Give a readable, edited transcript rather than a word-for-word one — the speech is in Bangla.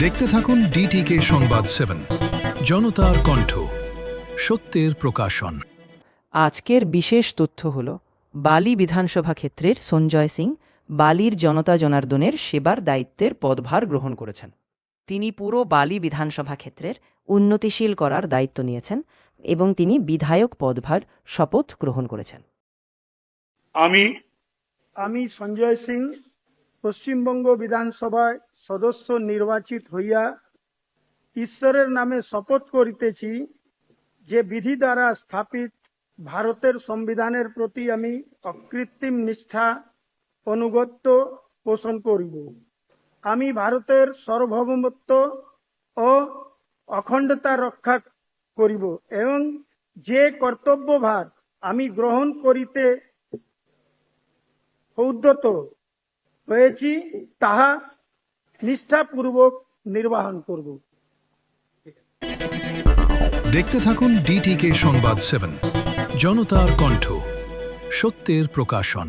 দেখতে থাকুন ডিটিকে সংবাদ 7, জনতার কণ্ঠ, সত্যের প্রকাশন। আজকের বিশেষ তথ্য হল বালি বিধানসভা ক্ষেত্রের সঞ্জয় সিং বালির জনতা জনার্দনের সেবার দায়িত্বের পদভার গ্রহণ করেছেন। তিনি পুরো বালি বিধানসভা ক্ষেত্রের উন্নতিশীল করার দায়িত্ব নিয়েছেন এবং তিনি বিধায়ক পদভার শপথ গ্রহণ করেছেন। আমি সঞ্জয় সিং পশ্চিমবঙ্গ বিধানসভায় সদস্য নির্বাচিত হইয়া ঈশ্বরের নামে শপথ করিতেছি যে বিধি দ্বারা স্থাপিত ভারতের সংবিধানের প্রতি আমি অকৃত্রিম নিষ্ঠা অনুগত্য পোষণ করিব। আমি ভারতের সার্বভৌমত্ব ও অখণ্ডতা রক্ষা করিব এবং যে কর্তব্যভার আমি গ্রহণ করিতে উদ্যত হয়েছি তাহা নিষ্ঠাপূর্বক নির্বাহন করব। দেখতে থাকুন ডিটিকে সংবাদ 7, জনতার কণ্ঠ, সত্যের প্রকাশন।